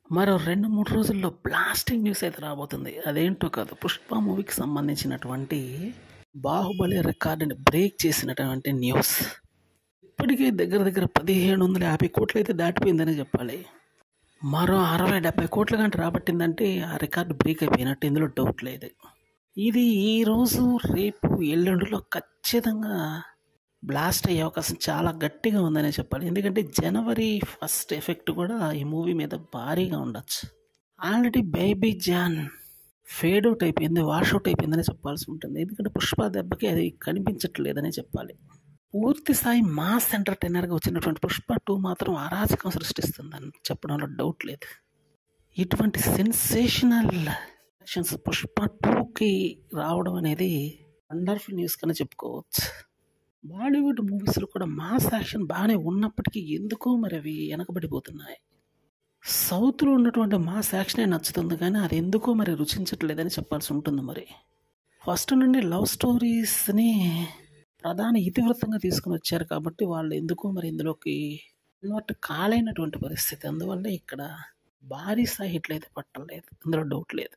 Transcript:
మరో 2-3 రోజుల్లో blasting news అయితే రాబోతుంది. అదేంటో కాదు, 'పుష్ప' మూవీకి సంబంధించినటువంటి 'బాహుబలి' రికార్డుని బ్రేక్ చేసినటువంటి న్యూస్. ఇప్పటికే దగ్గర దగ్గర 1,750 కోట్లయితే దాటిపోయిందనే చెప్పాలి. మరో 60-70 కోట్ల గంట రాబట్టిందంటే ఆ రికార్డు బ్రేక్ అయిపోయినట్టు, ఇందులో డౌట్ లేదు. ఇది ఈరోజు, రేపు, ఎల్లుండిలో ఖచ్చితంగా బ్లాస్ట్ అయ్యే అవకాశం చాలా గట్టిగా ఉందనే చెప్పాలి. ఎందుకంటే జనవరి 1 ఎఫెక్ట్ కూడా ఈ మూవీ మీద భారీగా ఉండొచ్చు. Already Baby John fade out అయిపోయింది, వాష్ అవుట్ అయిపోయిందని చెప్పాల్సి ఉంటుంది. ఎందుకంటే 'పుష్ప' దెబ్బకి అది కనిపించట్లేదనే చెప్పాలి. పూర్తి స్థాయి మాస్ ఎంటర్టైనర్గా వచ్చినటువంటి 'పుష్ప 2' మాత్రం అరాచకం సృష్టిస్తుందని చెప్పడంలో డౌట్ లేదు. ఇటువంటి సెన్సేషనల్ యాక్షన్స్ 'పుష్ప 2'కి రావడం అనేది వండర్ఫుల్ న్యూస్ కన్నా చెప్పుకోవచ్చు. బాలీవుడ్ మూవీస్లో కూడా మాస్ యాక్షన్ బాగానే ఉన్నప్పటికీ ఎందుకో మరి అవి వెనకబడిపోతున్నాయి. సౌత్లో ఉన్నటువంటి మాస్ యాక్షనే నచ్చుతుంది, కానీ అది ఎందుకో మరి రుచించట్లేదని చెప్పాల్సి ఉంటుంది. మరి ఫస్ట్ నుండి లవ్ స్టోరీస్ని ప్రధాన ఇతివృత్తంగా తీసుకుని వచ్చారు కాబట్టి వాళ్ళు ఎందుకో మరి ఇందులోకి కన్వర్ట్ కాలేనటువంటి పరిస్థితి. అందువల్ల ఇక్కడ భారీ స్థాయి హిట్లు అయితే పట్టలేదు, అందులో డౌట్ లేదు.